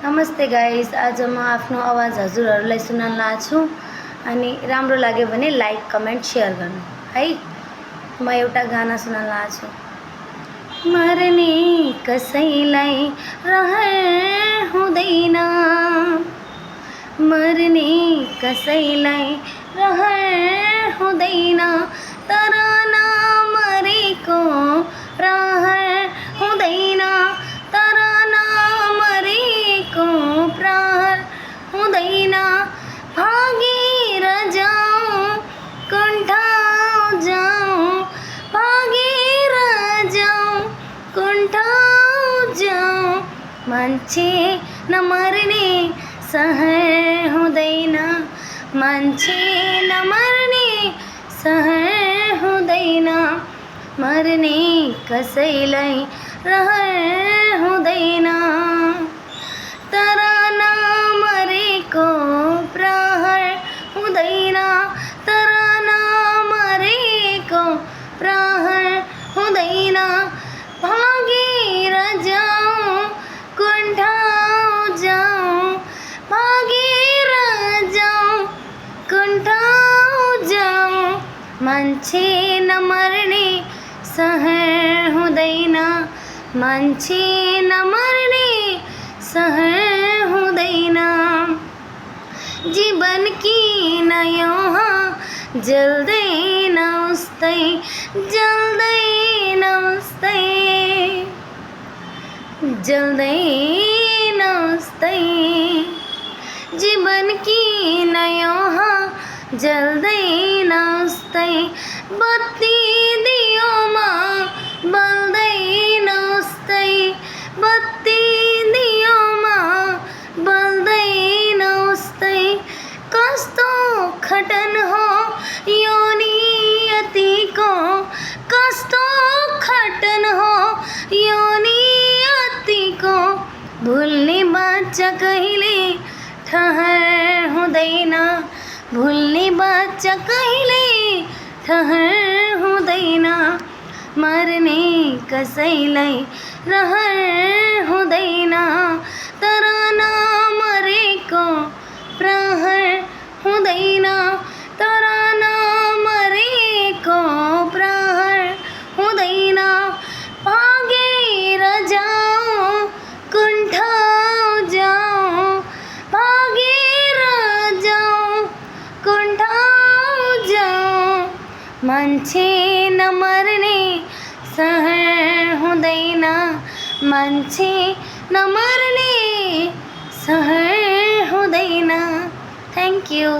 नमस्ते गाइस, आज म आफ्नो आवाज हजुरहरूलाई सुनाउन लाग्छु अनि राम्रो लाग्यो भने लाइक कमेन्ट शेयर गर्नु है। म एउटा गाना सुनाउन लाग्छु। मर्ने कसैलाई रहर हुँदैन, मर्ने कसैलाई रहर हुँदैन, तर नमरेको प्रहर हुँदैन, तर नमरेको प्रहर हुँदैन। भागेर जाऊँ कुन ठाउँ जाऊँ, भागेर जाऊँ कुन ठाउँ जाऊँ, मान्छे नमर्ने सहर हुँदैन, मान्छे नमर्ने सहर हुँदैन, मर्ने कसैलाई रहर हुँदैन, तर नमरेको प्रहर हुँदैन, तर नमरेको प्रहर हुँदैन। भागेर जाऊँ कुन ठाउँ जाऊँ, भागेर जाऊँ कुन ठाउँ जाऊँ, मान्छे नमर्ने सहर हुँदैन, मान्छे नमर्ने सहर हुँदैन। जीवन किन यहाँ जल्दैन उस्तै, जल्दैन उस्तै, जल्दैन उस्तै, जीवन किन यहाँ जल्दैन उस्तै, बत्ती दियोमा बल्दैन उस्तै, बत्ती दियोमा बल्दैन उस्तै। कस्तो खटन हो यो नियतिको, कस्तो खटन हो यो नियतिको, भुल्ने बच्चा कहिले ठहर हुँदैन, भुल्ने बच्चा कहिले ठहर हुँदैन, मर्ने कसैलाई रहर हुँदैन, तर नमरेको प्रहर हुँदैन, तर नमरेको प्रहर हुँदैन। भागेर जाऊँ कुन ठाउँ जाऊँ, भागेर जाऊँ कुन ठाउँ जाऊँ, मान्छे नमर्ने सहर हुँदैन, मान्छे नमर्ने सहर हुँदैन। Thank you.